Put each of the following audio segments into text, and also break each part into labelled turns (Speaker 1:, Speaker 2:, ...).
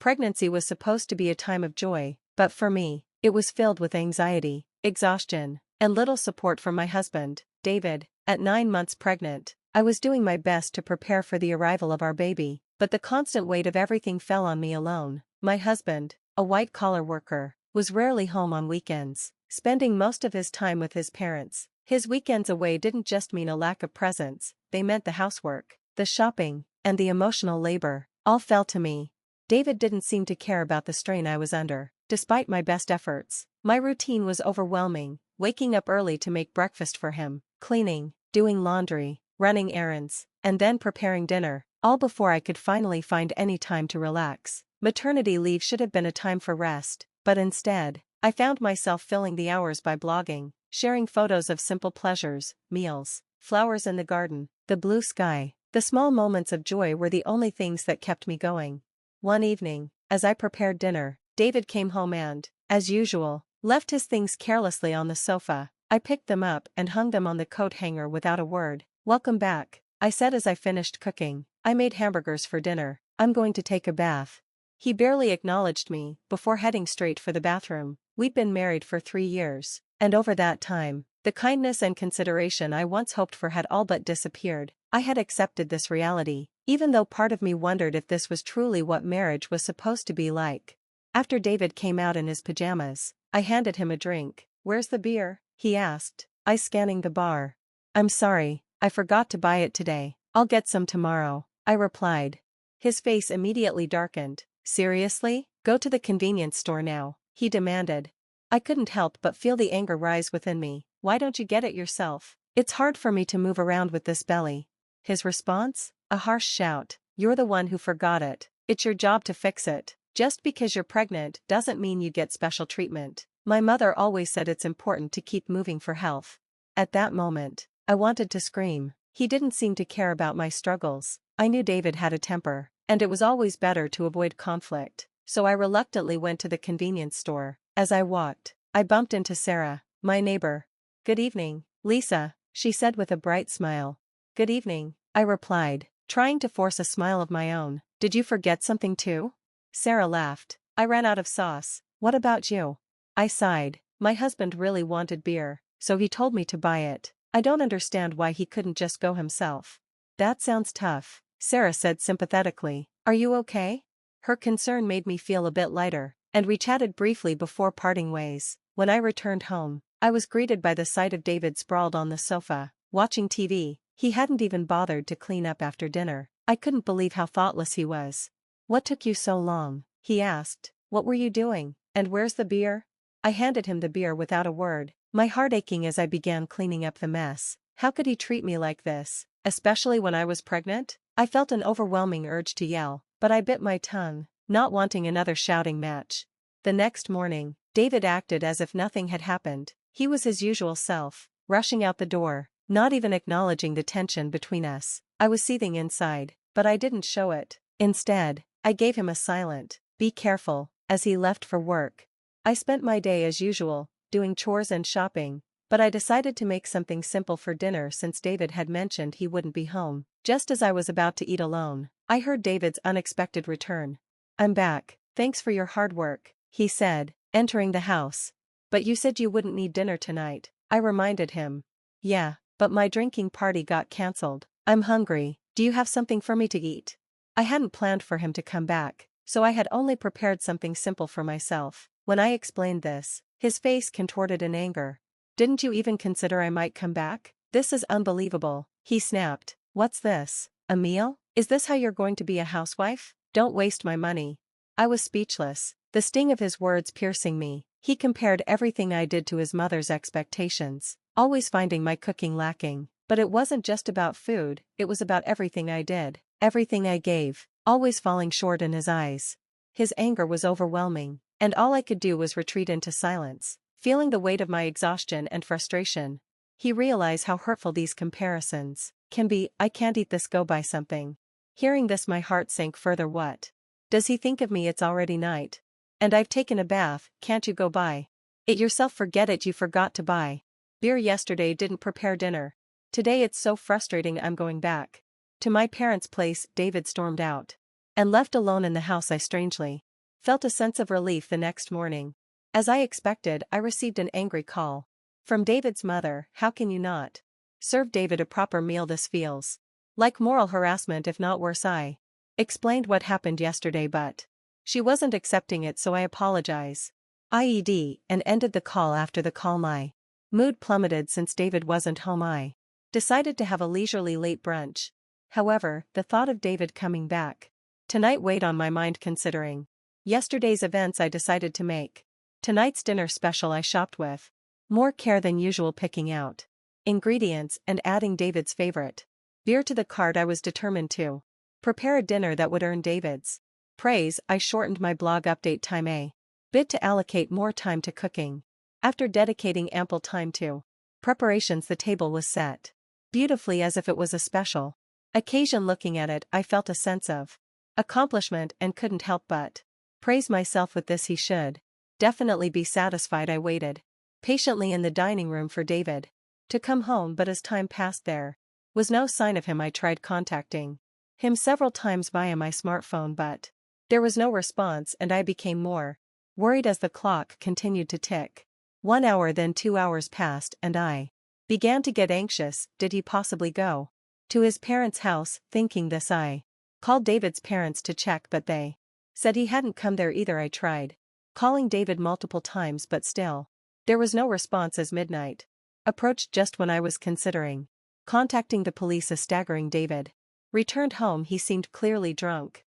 Speaker 1: Pregnancy was supposed to be a time of joy, but for me, it was filled with anxiety, exhaustion, and little support from my husband, David. At 9 months pregnant, I was doing my best to prepare for the arrival of our baby, but the constant weight of everything fell on me alone. My husband, a white-collar worker, was rarely home on weekends, spending most of his time with his parents. His weekends away didn't just mean a lack of presence, they meant the housework, the shopping, and the emotional labor, all fell to me. David didn't seem to care about the strain I was under, despite my best efforts. My routine was overwhelming, waking up early to make breakfast for him, cleaning, doing laundry, running errands, and then preparing dinner, all before I could finally find any time to relax. Maternity leave should have been a time for rest, but instead, I found myself filling the hours by blogging, sharing photos of simple pleasures, meals, flowers in the garden, the blue sky. The small moments of joy were the only things that kept me going. One evening, as I prepared dinner, David came home and, as usual, left his things carelessly on the sofa. I picked them up and hung them on the coat hanger without a word. "Welcome back," I said as I finished cooking. "I made hamburgers for dinner. I'm going to take a bath." He barely acknowledged me, before heading straight for the bathroom. We'd been married for 3 years, and over that time, the kindness and consideration I once hoped for had all but disappeared. I had accepted this reality, even though part of me wondered if this was truly what marriage was supposed to be like. After David came out in his pajamas, I handed him a drink. "Where's the beer?" he asked, I scanning the bar. "I'm sorry, I forgot to buy it today. I'll get some tomorrow," I replied. His face immediately darkened. "Seriously? Go to the convenience store now," he demanded. I couldn't help but feel the anger rise within me. "Why don't you get it yourself? It's hard for me to move around with this belly." His response? A harsh shout. "You're the one who forgot it. It's your job to fix it. Just because you're pregnant doesn't mean you get special treatment. My mother always said it's important to keep moving for health." At that moment, I wanted to scream. He didn't seem to care about my struggles. I knew David had a temper, and it was always better to avoid conflict, so I reluctantly went to the convenience store. As I walked, I bumped into Sarah, my neighbor. "Good evening, Lisa," she said with a bright smile. "Good evening," I replied, trying to force a smile of my own. "Did you forget something too?" Sarah laughed. "I ran out of sauce. What about you?" I sighed. My husband really wanted beer, so he told me to buy it. I don't understand why he couldn't just go himself. "That sounds tough," Sarah said sympathetically. "Are you okay?" Her concern made me feel a bit lighter, and we chatted briefly before parting ways. When I returned home, I was greeted by the sight of David sprawled on the sofa, watching TV. He hadn't even bothered to clean up after dinner. I couldn't believe how thoughtless he was. "What took you so long?" he asked. "What were you doing? And where's the beer?" I handed him the beer without a word, my heart aching as I began cleaning up the mess. How could he treat me like this, especially when I was pregnant? I felt an overwhelming urge to yell, but I bit my tongue, not wanting another shouting match. The next morning, David acted as if nothing had happened. He was his usual self, rushing out the door, not even acknowledging the tension between us. I was seething inside, but I didn't show it. Instead, I gave him a silent, "Be careful," as he left for work. I spent my day as usual, doing chores and shopping, but I decided to make something simple for dinner since David had mentioned he wouldn't be home. Just as I was about to eat alone, I heard David's unexpected return. "I'm back. Thanks for your hard work," he said, entering the house. "But you said you wouldn't need dinner tonight," I reminded him. "Yeah, but my drinking party got cancelled. I'm hungry. Do you have something for me to eat?" I hadn't planned for him to come back, so I had only prepared something simple for myself. When I explained this, his face contorted in anger. "Didn't you even consider I might come back? This is unbelievable," he snapped. "What's this? A meal? Is this how you're going to be a housewife? Don't waste my money." I was speechless, the sting of his words piercing me. He compared everything I did to his mother's expectations, always finding my cooking lacking. But it wasn't just about food, it was about everything I did, everything I gave, always falling short in his eyes. His anger was overwhelming, and all I could do was retreat into silence, feeling the weight of my exhaustion and frustration. He realized how hurtful these comparisons can be. "I can't eat this, go buy something." Hearing this, my heart sank further. What does he think of me? It's already night. And I've taken a bath. "Can't you go buy it yourself?" "Forget it, you forgot to buy beer yesterday, didn't prepare dinner. Today it's so frustrating, I'm going back to my parents' place." David stormed out. And left alone in the house, I strangely Felt a sense of relief the next morning. As I expected, I received an angry call. From David's mother. How can you not serve David a proper meal? This feels like moral harassment, if not worse. I explained what happened yesterday, but she wasn't accepting it, so I apologize. And ended the call. After the call, my mood plummeted since David wasn't home. I decided to have a leisurely late brunch. However, the thought of David coming back tonight weighed on my mind. Considering yesterday's events, I decided to make tonight's dinner special. I shopped with more care than usual, picking out ingredients and adding David's favorite beer to the cart. I was determined to prepare a dinner that would earn David's praise. I shortened my blog update time a bit to allocate more time to cooking. After dedicating ample time to preparations, the table was set beautifully, as if it was a special occasion. Looking at it, I felt a sense of accomplishment and couldn't help but praise myself. With this, he should definitely be satisfied. I waited patiently in the dining room for David to come home, but as time passed, there was no sign of him. I tried contacting him several times via my smartphone, but there was no response, and I became more worried as the clock continued to tick. 1 hour, then 2 hours passed, and I began to get anxious. Did he possibly go to his parents' house? Thinking this, I called David's parents to check, but they said he hadn't come there either. I tried calling David multiple times, but still there was no response. As midnight approached, just when I was considering contacting the police, a staggering David returned home. He seemed clearly drunk.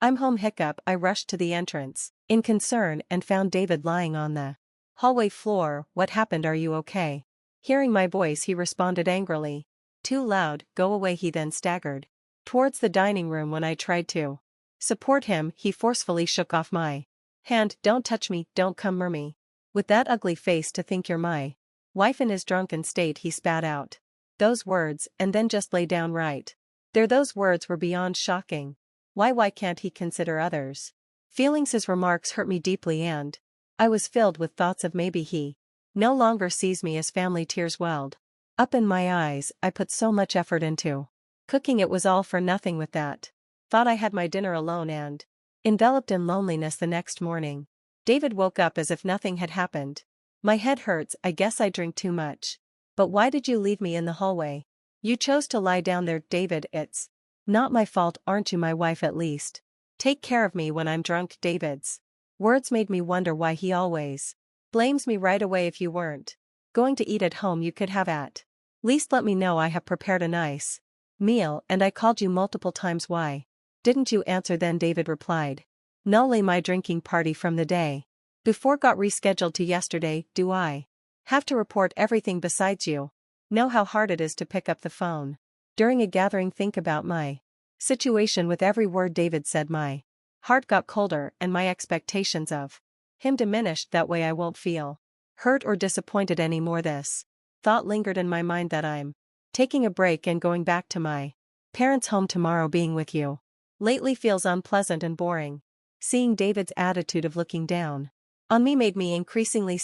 Speaker 1: I'm home. I rushed to the entrance in concern and found David lying on the hallway floor. What happened? Are you okay? Hearing my voice, he responded angrily. Too loud. Go away. He then staggered towards the dining room. When I tried to support him, he forcefully shook off my hand. Don't touch me. Don't come near me. With that ugly face. To think you're my wife in his drunken state, he spat out those words and then just lay down right there. Those words were beyond shocking. Why can't he consider others' feelings? His remarks hurt me deeply, and I was filled with thoughts of maybe he no longer sees me. As family tears welled up in my eyes. I put so much effort into cooking, it was all for nothing. With that thought, I had my dinner alone and enveloped in loneliness. The next morning, David woke up as if nothing had happened. My head hurts. I guess I drink too much. But why did you leave me in the hallway? You chose to lie down there. David, it's not my fault. Aren't you my wife? At least take care of me when I'm drunk. David's words made me wonder why he always blames me right away. If you weren't going to eat at home, you could have at least let me know. I have prepared a nice meal, and I called you multiple times. Why didn't you answer then? David replied, "No, my drinking party from the day before got rescheduled to yesterday. Do I have to report everything? Besides, you know how hard it is to pick up the phone during a gathering. Think about my situation." With every word David said, my heart got colder and my expectations of him diminished. That way I won't feel hurt or disappointed anymore. This thought lingered in my mind, that I'm taking a break and going back to my parents' home tomorrow. Being with you lately feels unpleasant and boring. Seeing David's attitude of looking down on me made me increasingly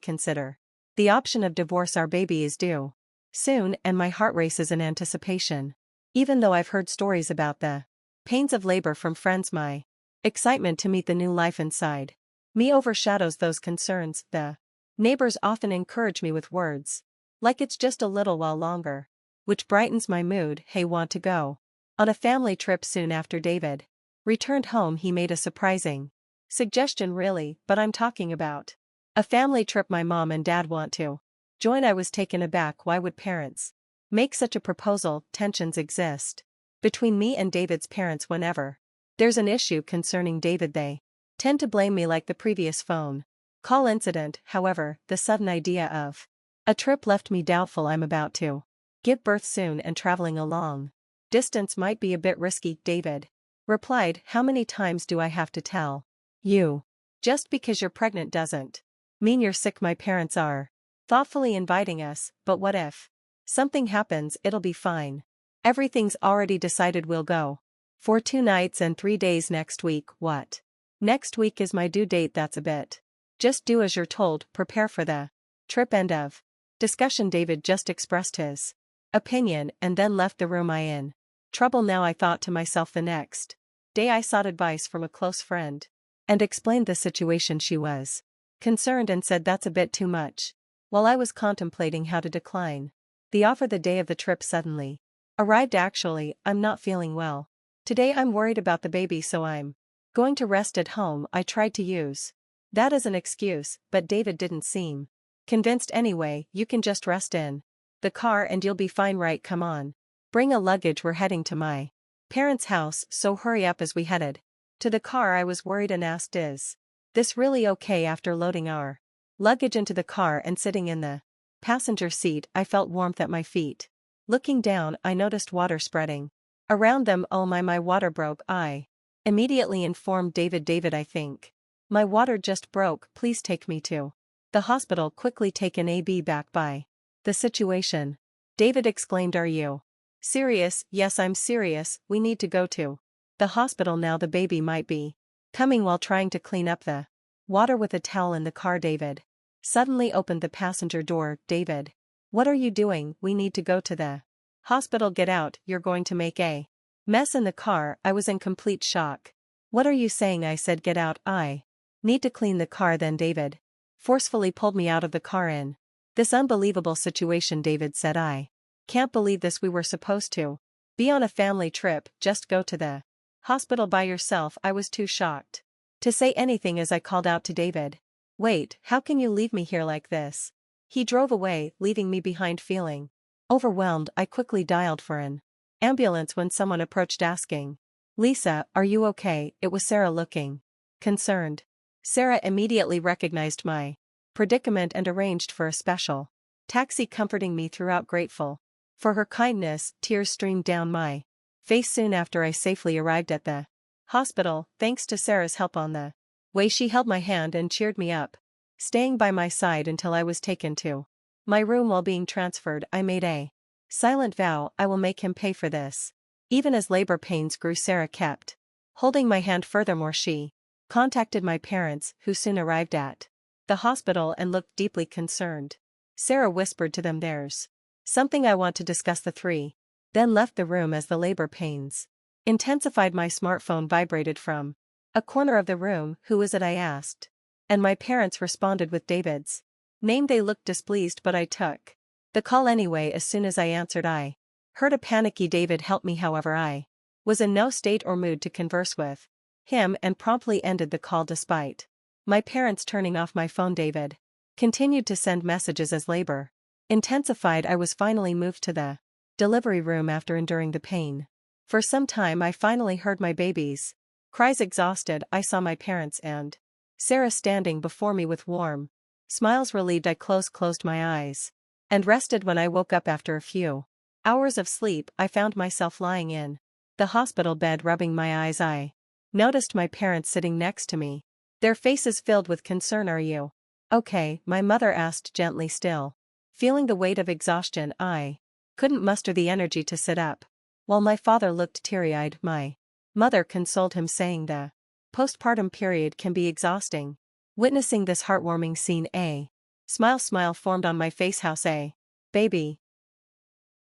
Speaker 1: consider the option of divorce. Our baby is due soon, and my heart races in anticipation. Even though I've heard stories about the pains of labor from friends, my excitement to meet the new life inside me overshadows those concerns. The neighbors often encourage me with words like it's just a little while longer, which brightens my mood. Hey, want to go on a family trip? Soon after David returned home, he made a surprising suggestion. Really? But I'm talking about a family trip. My mom and dad want to join. I was taken aback. Why would parents make such a proposal? Tensions exist between me and David's parents. Whenever there's an issue concerning David, they tend to blame me, like the previous phone call incident. However, the sudden idea of a trip left me doubtful. I'm about to give birth soon, and traveling a long distance might be a bit risky. David replied, "How many times do I have to tell you? Just because you're pregnant doesn't mean you're sick. My parents are thoughtfully inviting us, but what if something happens? It'll be fine. Everything's already decided. We'll go for 2 nights and 3 days next week." What? Next week is my due date. That's a bit. Just do as you're told. Prepare for the trip. End of discussion. David just expressed his opinion and then left the room. I in trouble now, I thought to myself. The next day I sought advice from a close friend. and explained the situation. She was concerned and said that's a bit too much. While I was contemplating how to decline the offer, the day of the trip suddenly arrived. Actually, I'm not feeling well today. I'm worried about the baby, so I'm going to rest at home. I tried to use that as an excuse, but David didn't seem convinced. Anyway, you can just rest in the car and you'll be fine, right? Come on. Bring a luggage, we're heading to my parents' house, so hurry up. As we headed to the car, I was worried and asked, is this really okay? After loading our luggage into the car and sitting in the passenger seat, I felt warmth at my feet. Looking down, I noticed water spreading around them. Oh my water broke. I immediately informed David. David, I think my water just broke. Please take me to the hospital quickly. Taken aback by the situation, David exclaimed, are you serious? Yes, I'm serious. We need to go to the hospital now. The baby might be coming. While trying to clean up the water with a towel in the car, David suddenly opened the passenger door. David, what are you doing? We need to go to the hospital. Get out, you're going to make a mess in the car. I was in complete shock. What are you saying? I said, get out, I need to clean the car. Then David forcefully pulled me out of the car. In this unbelievable situation, David said, I can't believe this. We were supposed to be on a family trip. Just go to the hospital by yourself. I was too shocked to say anything as I called out to David, wait, how can you leave me here like this? He drove away, leaving me behind feeling overwhelmed. I quickly dialed for an ambulance when someone approached asking, Lisa, are you okay? It was Sarah, looking concerned. Sarah immediately recognized my predicament and arranged for a special taxi, comforting me throughout. Grateful for her kindness, tears streamed down my face soon after I safely arrived at the hospital, thanks to Sarah's help on the way. She held my hand and cheered me up, staying by my side until I was taken to my room. While being transferred, I made a silent vow, I will make him pay for this. Even as labor pains grew, Sarah kept holding my hand. Furthermore, she contacted my parents, who soon arrived at the hospital and looked deeply concerned. Sarah whispered to them, there's something I want to discuss. The three then left the room as the labor pains intensified. My smartphone vibrated from a corner of the room. Who is it? I asked, and my parents responded with David's name. They looked displeased, but I took the call anyway. As soon as I answered, I heard a panicky David, help me. However, I was in no state or mood to converse with him and promptly ended the call. Despite my parents turning off my phone, David continued to send messages. As labor intensified, I was finally moved to the delivery room. After enduring the pain for some time, I finally heard my baby's cries. Exhausted, I saw my parents and Sarah standing before me with warm smiles. Relieved, I closed my eyes and rested. When I woke up after a few hours of sleep, I found myself lying in the hospital bed, rubbing my eyes. I noticed my parents sitting next to me, their faces filled with concern. Are you okay? My mother asked gently. Still feeling the weight of exhaustion, I couldn't muster the energy to sit up. While my father looked teary-eyed, my mother consoled him, saying the postpartum period can be exhausting. Witnessing this heartwarming scene, a smile formed on my face. How's a baby?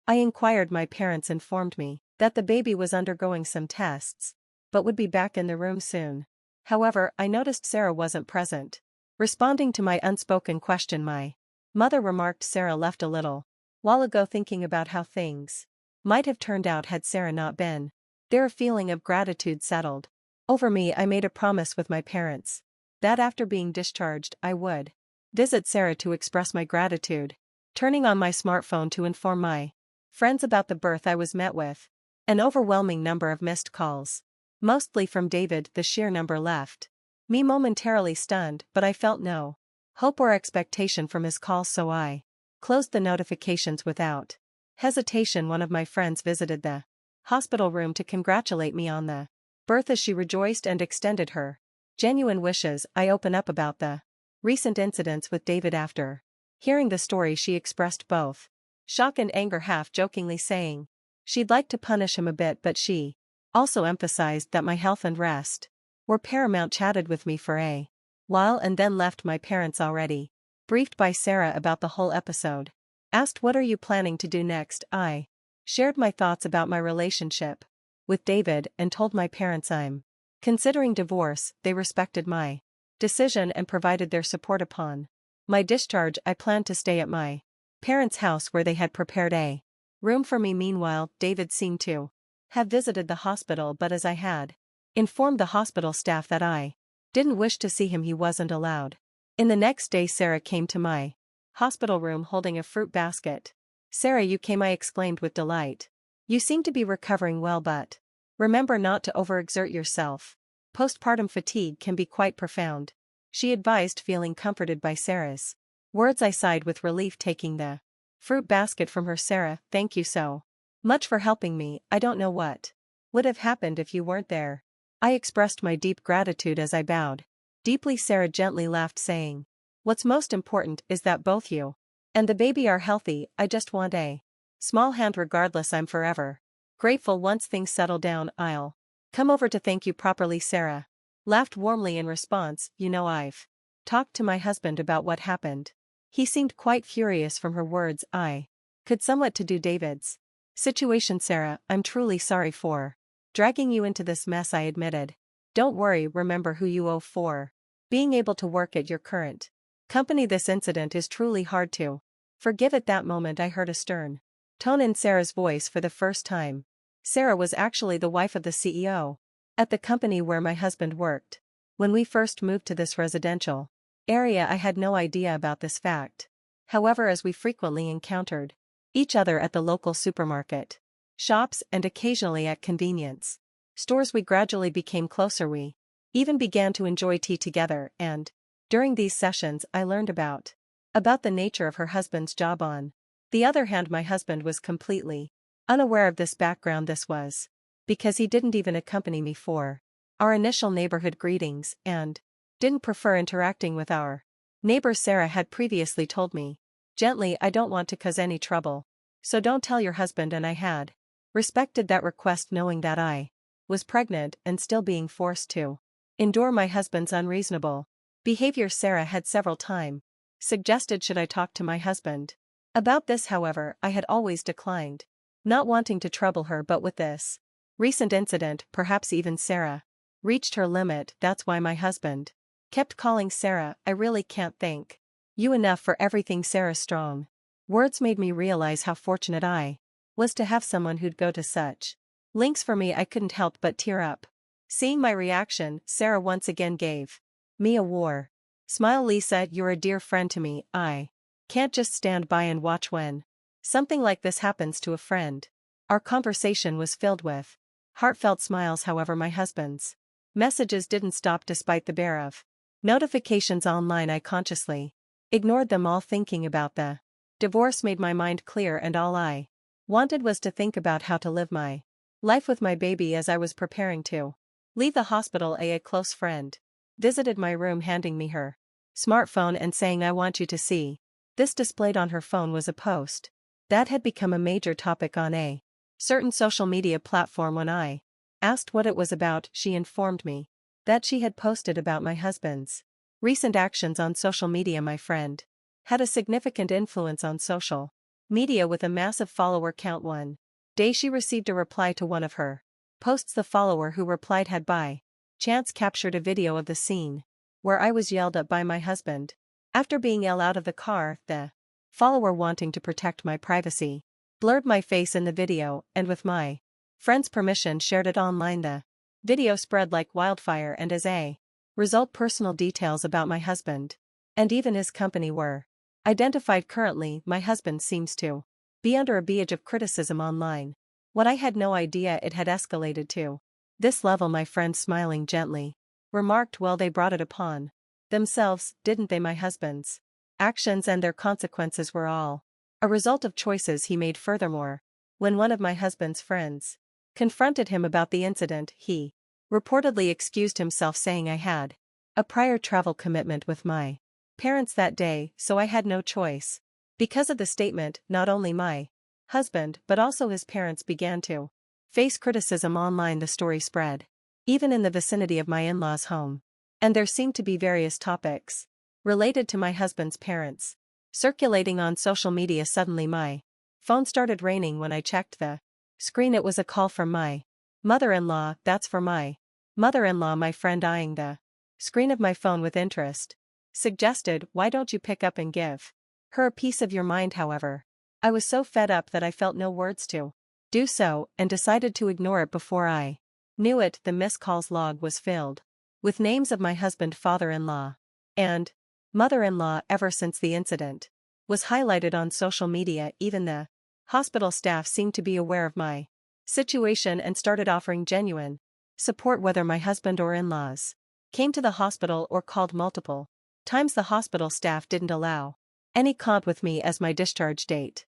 Speaker 1: I inquired. My parents informed me that the baby was undergoing some tests, but would be back in the room soon. However, I noticed Sarah wasn't present. Responding to my unspoken question, my mother remarked, Sarah left a little while ago, thinking about how things might have turned out had Sarah not been there. A feeling of gratitude settled over me. I made a promise with my parents that after being discharged, I would visit Sarah to express my gratitude. Turning on my smartphone to inform my friends about the birth, I was met with an overwhelming number of missed calls, mostly from David. The sheer number left me momentarily stunned, but I felt no hope or expectation from his calls, so I closed the notifications without hesitation. One of my friends visited the hospital room to congratulate me on the birth. As she rejoiced and extended her genuine wishes, I opened up about the recent incidents with David. After hearing the story, she expressed both shock and anger, half jokingly saying she'd like to punish him a bit, but she also emphasized that my health and rest were paramount. Chatted with me for a while and then left. My parents, already briefed by Sarah about the whole episode, asked, what are you planning to do next? I shared my thoughts about my relationship with David and told my parents I'm Considering divorce, they respected my decision and provided their support upon my discharge. I planned to stay at my parents' house where they had prepared a room for me. Meanwhile, David seemed to have visited the hospital, but as I had informed the hospital staff that I didn't wish to see him, he wasn't allowed. In the next day, Sarah came to my hospital room holding a fruit basket. "Sarah, you came," I exclaimed with delight. "You seem to be recovering well, but remember not to overexert yourself. Postpartum fatigue can be quite profound," she advised, feeling comforted by Sarah's words. I sighed with relief, taking the fruit basket from her. "Sarah, thank you so much for helping me. I don't know what would have happened if you weren't there." I expressed my deep gratitude as I bowed deeply. Sarah gently laughed, saying, "What's most important is that both you and the baby are healthy. I just want a small hand. Regardless, I'm forever grateful. Once things settle down, I'll come over to thank you properly." Sarah laughed warmly in response. "You know, I've talked to my husband about what happened. He seemed quite furious." From her words, I could somewhat to do David's situation. "Sarah, I'm truly sorry for dragging you into this mess," I admitted. "Don't worry, remember who you owe for being able to work at your current company. This incident is truly hard to forgive." At that moment, I heard a stern tone in Sarah's voice for the first time. Sarah was actually the wife of the CEO at the company where my husband worked. When we first moved to this residential area, I had no idea about this fact. However, as we frequently encountered each other at the local supermarket, shops, and occasionally at convenience stores, we gradually became closer. We even began to enjoy tea together, and during these sessions I learned about the nature of her husband's job. On the other hand, my husband was completely unaware of this background. This was because he didn't even accompany me for our initial neighborhood greetings and didn't prefer interacting with our neighbors. Sarah had previously told me gently, "I don't want to cause any trouble, so don't tell your husband," and I had respected that request, knowing that I was pregnant and still being forced to endure my husband's unreasonable behavior. Sarah had several times suggested should I talk to my husband about this. However, I had always declined, not wanting to trouble her. But with this recent incident, perhaps even Sarah reached her limit. That's why my husband kept calling. "Sarah, I really can't thank you enough for everything." Sarah's strong words made me realize how fortunate I was to have someone who'd go to such lengths for me. I couldn't help but tear up. Seeing my reaction, Sarah once again gave me a war smile. "Lisa, you're a dear friend to me. I can't just stand by and watch when something like this happens to a friend." Our conversation was filled with heartfelt smiles. However, my husband's messages didn't stop despite the bare of notifications online. I consciously ignored them all. Thinking about the divorce made my mind clear, and all I wanted was to think about how to live my life with my baby. As I was preparing to leave the hospital, a close friend visited my room, handing me her smartphone and saying, "I want you to see this." Displayed on her phone was a post that had become a major topic on a certain social media platform. When I asked what it was about, she informed me that she had posted about my husband's recent actions on social media. My friend had a significant influence on social media with a massive follower count. One day she received a reply to one of her posts. The follower who replied had by chance captured a video of the scene where I was yelled at by my husband after being yelled out of the car. The follower, wanting to protect my privacy, blurred my face in the video, and with my friend's permission shared it online. The video spread like wildfire, and as a result, personal details about my husband and even his company were identified. Currently, my husband seems to be under a barrage of criticism online. What I had no idea it had escalated to this level. My friend, smiling gently, remarked, "Well, they brought it upon themselves, didn't they? My husband's actions and their consequences were all a result of choices he made." Furthermore, when one of my husband's friends confronted him about the incident, he reportedly excused himself, saying, "I had a prior travel commitment with my parents that day, so I had no choice." Because of the statement, not only my husband but also his parents began to face criticism online. The story spread even in the vicinity of my in-laws' home, and there seemed to be various topics related to my husband's parents circulating on social media. Suddenly my phone started ringing. When I checked the screen, it was a call from my mother-in-law. "That's for my Mother-in-law, my friend, eyeing the screen of my phone with interest, suggested, "Why don't you pick up and give her a piece of your mind?" However, I was so fed up that I felt no words to do so and decided to ignore it. Before I knew it, the missed calls log was filled with names of my husband, father-in-law, and mother-in-law. Ever since the incident was highlighted on social media, even the hospital staff seemed to be aware of my situation and started offering genuine support whether my husband or in-laws came to the hospital or called multiple times. The hospital staff didn't allow any contact with me as my discharge date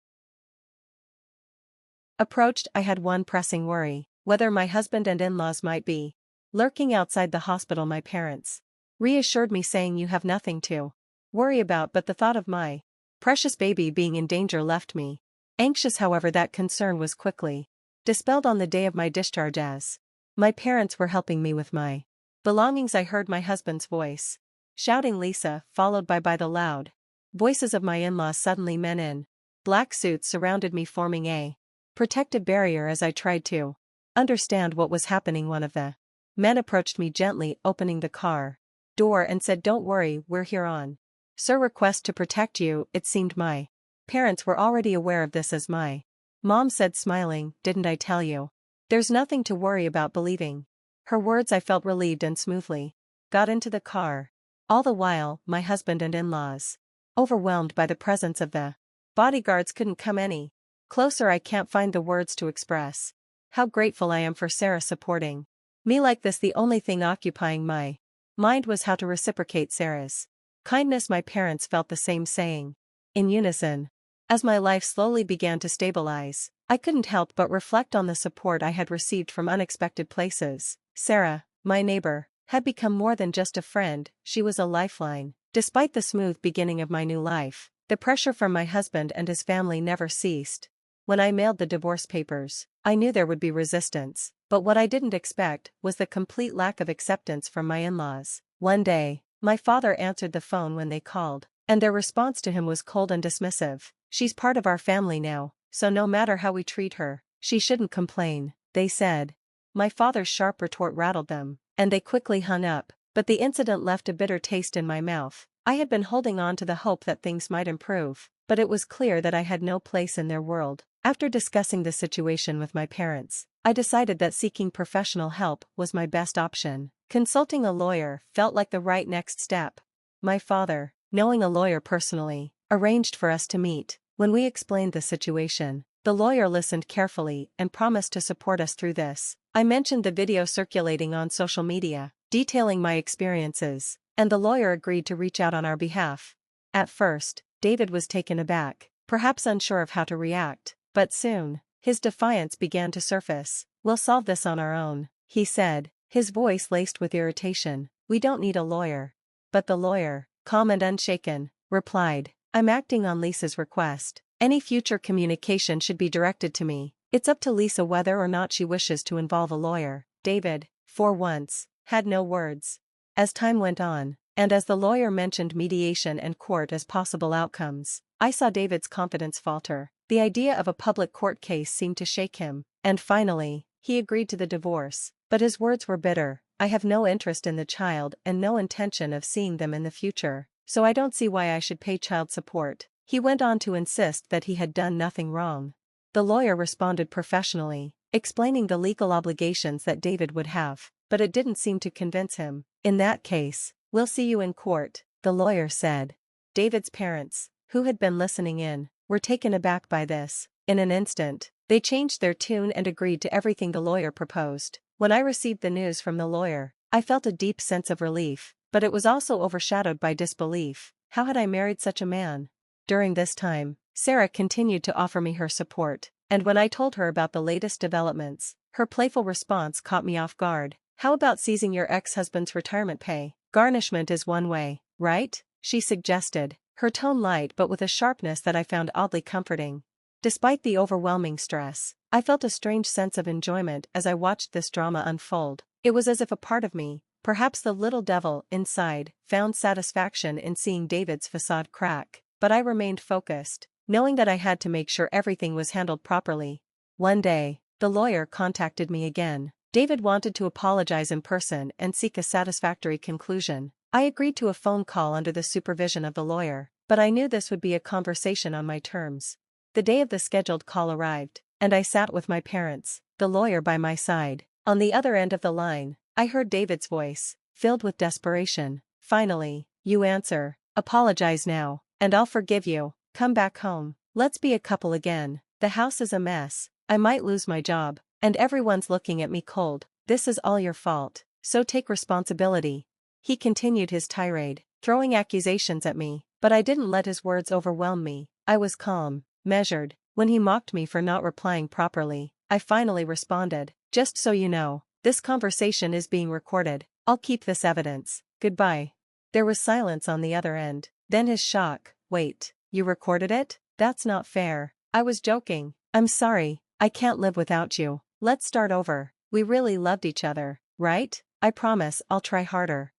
Speaker 1: approached. I had one pressing worry: whether my husband and in-laws might be lurking outside the hospital. My parents reassured me, saying, "You have nothing to worry about," but the thought of my precious baby being in danger left me anxious. However, that concern was quickly dispelled on the day of my discharge as my parents were helping me with my belongings. I heard my husband's voice shouting, "Lisa," followed by the loud voices of my in-laws. Suddenly men in black suits surrounded me, forming a protective barrier as I tried to understand what was happening. One of the men approached me gently, opening the car door, and said, "Don't worry, we're here on sir request to protect you." It seemed my parents were already aware of this, as my mom said, smiling, "Didn't I tell you? There's nothing to worry about." Believing her words, I felt relieved and smoothly got into the car. All the while, my husband and in-laws, overwhelmed by the presence of the bodyguards, couldn't come any closer. I can't find the words to express how grateful I am for Sarah supporting me like this. The only thing occupying my mind was how to reciprocate Sarah's kindness. My parents felt the same, saying in unison. As my life slowly began to stabilize, I couldn't help but reflect on the support I had received from unexpected places. Sarah, my neighbor, had become more than just a friend; she was a lifeline. Despite the smooth beginning of my new life, the pressure from my husband and his family never ceased. When I mailed the divorce papers, I knew there would be resistance, but what I didn't expect was the complete lack of acceptance from my in-laws. One day, my father answered the phone when they called, and their response to him was cold and dismissive. "She's part of our family now, so no matter how we treat her, she shouldn't complain," they said. My father's sharp retort rattled them, and they quickly hung up, but the incident left a bitter taste in my mouth. I had been holding on to the hope that things might improve, but it was clear that I had no place in their world. After discussing the situation with my parents, I decided that seeking professional help was my best option. Consulting a lawyer felt like the right next step. My father, knowing a lawyer personally, arranged for us to meet. When we explained the situation, the lawyer listened carefully and promised to support us through this. I mentioned the video circulating on social media, detailing my experiences, and the lawyer agreed to reach out on our behalf. At first, David was taken aback, perhaps unsure of how to react, but soon, his defiance began to surface. "We'll solve this on our own," he said, his voice laced with irritation. "We don't need a lawyer." But the lawyer, calm and unshaken, replied, "I'm acting on Lisa's request. Any future communication should be directed to me. It's up to Lisa whether or not she wishes to involve a lawyer." David, for once, had no words. As time went on, and as the lawyer mentioned mediation and court as possible outcomes, I saw David's confidence falter. The idea of a public court case seemed to shake him, and finally, he agreed to the divorce. But his words were bitter. "I have no interest in the child and no intention of seeing them in the future, so I don't see why I should pay child support." He went on to insist that he had done nothing wrong. The lawyer responded professionally, explaining the legal obligations that David would have, but it didn't seem to convince him. "In that case, we'll see you in court," the lawyer said. David's parents, who had been listening in, were taken aback by this. In an instant, they changed their tune and agreed to everything the lawyer proposed. When I received the news from the lawyer, I felt a deep sense of relief, but it was also overshadowed by disbelief. How had I married such a man? During this time, Sarah continued to offer me her support, and when I told her about the latest developments, her playful response caught me off guard. "How about seizing your ex-husband's retirement pay? Garnishment is one way, right?" she suggested, her tone light but with a sharpness that I found oddly comforting. Despite the overwhelming stress, I felt a strange sense of enjoyment as I watched this drama unfold. It was as if a part of me, perhaps the little devil inside, found satisfaction in seeing David's facade crack. But I remained focused, knowing that I had to make sure everything was handled properly. One day, the lawyer contacted me again. David wanted to apologize in person and seek a satisfactory conclusion. I agreed to a phone call under the supervision of the lawyer, but I knew this would be a conversation on my terms. The day of the scheduled call arrived, and I sat with my parents, the lawyer by my side. On the other end of the line, I heard David's voice, filled with desperation. "Finally, you answer. Apologize now, and I'll forgive you. Come back home. Let's be a couple again. The house is a mess. I might lose my job, and everyone's looking at me cold. This is all your fault, so take responsibility." He continued his tirade, throwing accusations at me, but I didn't let his words overwhelm me. I was calm, measured. When he mocked me for not replying properly, I finally responded, "Just so you know, this conversation is being recorded. I'll keep this evidence. Goodbye." There was silence on the other end, then his shock. "Wait, you recorded it? That's not fair." I was joking. "I'm sorry, I can't live without you. Let's start over. We really loved each other, right? I promise I'll try harder."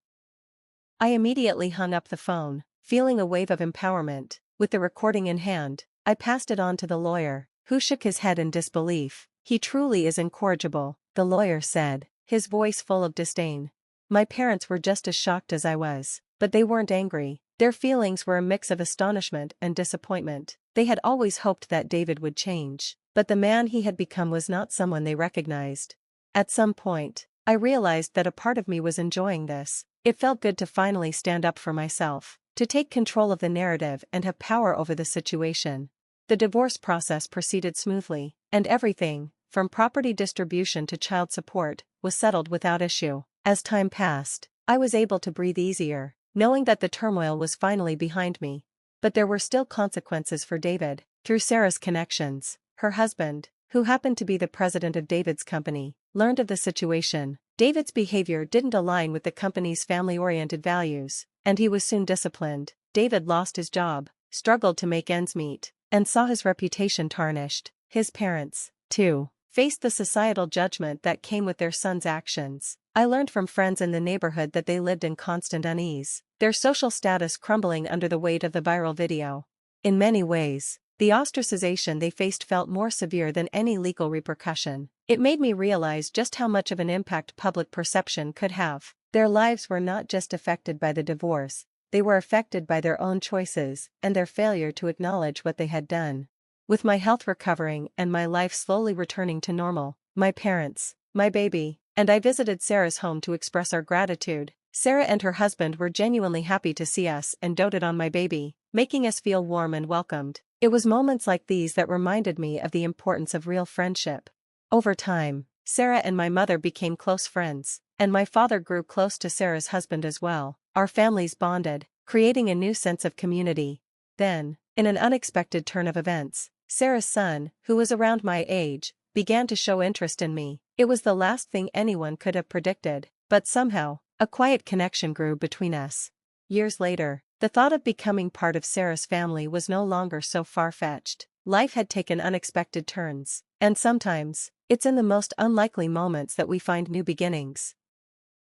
Speaker 1: I immediately hung up the phone, feeling a wave of empowerment. With the recording in hand, I passed it on to the lawyer, who shook his head in disbelief. "He truly is incorrigible," the lawyer said, his voice full of disdain. My parents were just as shocked as I was, but they weren't angry. Their feelings were a mix of astonishment and disappointment. They had always hoped that David would change, but the man he had become was not someone they recognized. At some point, I realized that a part of me was enjoying this. It felt good to finally stand up for myself, to take control of the narrative and have power over the situation. The divorce process proceeded smoothly, and everything, from property distribution to child support, was settled without issue. As time passed, I was able to breathe easier, knowing that the turmoil was finally behind me. But there were still consequences for David. Through Sarah's connections, her husband, who happened to be the president of David's company, learned of the situation. David's behavior didn't align with the company's family-oriented values, and he was soon disciplined. David lost his job, struggled to make ends meet, and saw his reputation tarnished. His parents, too, faced the societal judgment that came with their son's actions. I learned from friends in the neighborhood that they lived in constant unease, their social status crumbling under the weight of the viral video. In many ways, the ostracization they faced felt more severe than any legal repercussion. It made me realize just how much of an impact public perception could have. Their lives were not just affected by the divorce, they were affected by their own choices and their failure to acknowledge what they had done. With my health recovering and my life slowly returning to normal, my parents, my baby, and I visited Sarah's home to express our gratitude. Sarah and her husband were genuinely happy to see us and doted on my baby, making us feel warm and welcomed. It was moments like these that reminded me of the importance of real friendship. Over time, Sarah and my mother became close friends, and my father grew close to Sarah's husband as well. Our families bonded, creating a new sense of community. Then, in an unexpected turn of events, Sarah's son, who was around my age, began to show interest in me. It was the last thing anyone could have predicted, but somehow, a quiet connection grew between us. Years later, the thought of becoming part of Sarah's family was no longer so far-fetched. Life had taken unexpected turns, and sometimes, it's in the most unlikely moments that we find new beginnings.